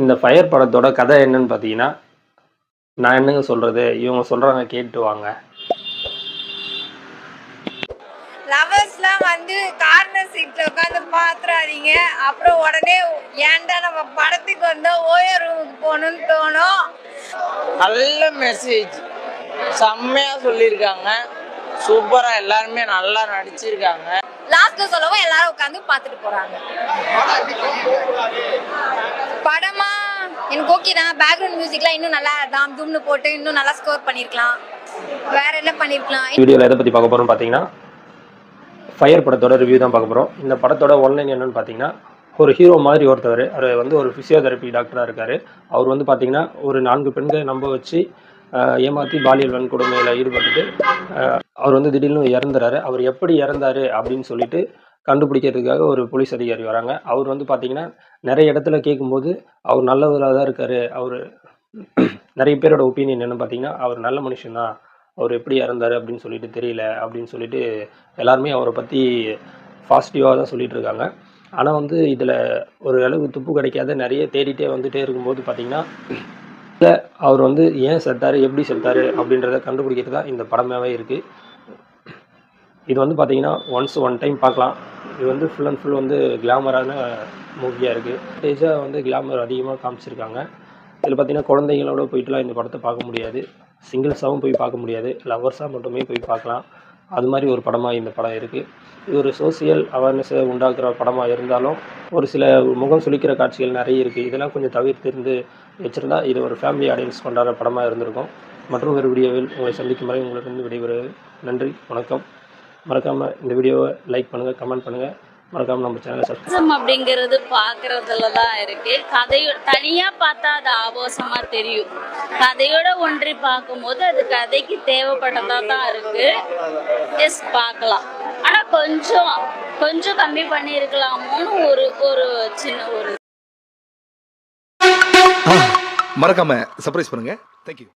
இந்த ஃபயர் படத்தோட கதை என்னன்னு பார்த்தீங்கன்னா, நான் என்னங்க சொல்றது? இவங்க சொல்றாங்க கேட்டு வாங்க. லவர்ஸ்லாம் வந்து கார்னர் சீட்ல உட்காந்து பாத்துறாதீங்க. அப்புறம் உடனே ஏன்டா நம்ம படத்துக்கு வந்தா ஓயோ ரூமுக்கு போகணும்னு தோணும். நல்ல மெசேஜ், செம்மையா சொல்லியிருக்காங்க. சூப்பரா எல்லாருமே நல்லா நடிச்சிருக்காங்க. லாஸ்ட்ல சொல்லவும் எல்லாரும் உட்காந்து பாத்துட்டு போறாங்க. படமா எனக்கு ஓகே தான். பேக்ரவுண்ட் மியூசிக்லாம் இன்னும் நல்லா தாம் தூம்னு போட்டு இன்னும் நல்லா ஸ்கோர் பண்ணிருக்கலாம். வேற என்ன பண்ணிருக்கலாம்? வீடியோல எதை பத்தி பார்க்க போறோம்னு பார்த்தீங்கன்னா, ஃபயர் படத்தோட ரிவ்யூ தான் பார்க்க போறோம். இந்த படத்தோட ஒன்லைன் என்னன்னு பார்த்தீங்கன்னா, ஒரு ஹீரோ மாதிரி ஒருத்தவர், அவர் வந்து ஒரு ஃபிசியோதெரப்பி டாக்டராக இருக்காரு. அவர் வந்து பார்த்தீங்கன்னா, ஒரு 4 பெண்களை நம்ப வச்சு ஏமாற்றி பாலியல் வன்கொடுமையில் ஈடுபட்டுட்டு அவர் வந்து திடீர்னு இறந்துறாரு. அவர் எப்படி இறந்தாரு அப்படின்னு சொல்லிட்டு கண்டுபிடிக்கிறதுக்காக ஒரு போலீஸ் அதிகாரி வராங்க. அவர் வந்து பார்த்தீங்கன்னா, நிறைய இடத்துல கேட்கும்போது அவர் நல்லவராக தான் இருக்காரு. அவர் நிறைய பேரோட ஒப்பீனியன் என்னன்னு பார்த்தீங்கன்னா, அவர் நல்ல மனுஷன் தான், அவர் எப்படி இறந்தாரு அப்படின்னு சொல்லிட்டு தெரியல அப்படின்னு சொல்லிட்டு எல்லாருமே அவரை பற்றி பாசிட்டிவாக தான் சொல்லிட்டு இருக்காங்க. ஆனால் வந்து இதில் ஒரு அளவு துப்பு கிடைக்காத நிறைய தேடிட்டே வந்துட்டே இருக்கும்போது பார்த்தீங்கன்னா, அவர் வந்து ஏன் செத்தாரு, எப்படி செத்தாரு அப்படின்றத கண்டுபிடிக்கிறது தான் இந்த படமாகவே இருக்குது. இது வந்து பார்த்தீங்கன்னா ஒன் டைம் பார்க்கலாம். இது வந்து ஃபுல் அண்ட் ஃபுல் வந்து கிளாமரான மூவியாக இருக்குது. ஸ்டேஜாக வந்து கிளாமர் அதிகமாக காமிச்சிருக்காங்க. இதில் பார்த்தீங்கன்னா குழந்தைங்களோட போயிட்டுலாம் இந்த படத்தை பார்க்க முடியாது. சிங்கிள்ஸாகவும் போய் பார்க்க முடியாது. லவர்ஸாக மட்டுமே போய் பார்க்கலாம். அது மாதிரி ஒரு படமாக இந்த படம் இருக்குது. இது ஒரு சோசியல் அவேர்னஸை உண்டாக்குற படமாக இருந்தாலும் ஒரு சில முகம் சுளிக்கிற காட்சிகள் நிறைய இருக்குது. இதெல்லாம் கொஞ்சம் தவிர்த்திருந்து வச்சுருந்தா இது ஒரு ஃபேமிலி ஆடியன்ஸ் கொண்டாடுற படமாக இருந்திருக்கும். மற்றும் ஒரு வீடியோவில் உங்களை சந்திக்கும் வரை உங்களிடம் விடைபெறுவது. நன்றி, வணக்கம். மறக்காமல் இந்த வீடியோவை லைக் பண்ணுங்கள், கமெண்ட் பண்ணுங்கள். மறக்காமல் நம்ம சேனலை சப்ஸ்கிரைப். அப்படிங்கிறது பார்க்கறதுல தான் இருக்கு. தனியா பார்த்தா அது ஆபாசமா தெரியும். கதையோட ஒன்றி பார்க்கும்போது அது கதைக்கு தேவைப்பட்டதா தான் இருக்கு. எஸ், பார்க்கலாம். ஆனா கொஞ்சம் கம்மி பண்ணியிருக்கலாமோன்னு ஒரு சின்ன ஒரு மறக்காம சர்ப்ரைஸ் பண்ணுங்க. தேங்க்யூ.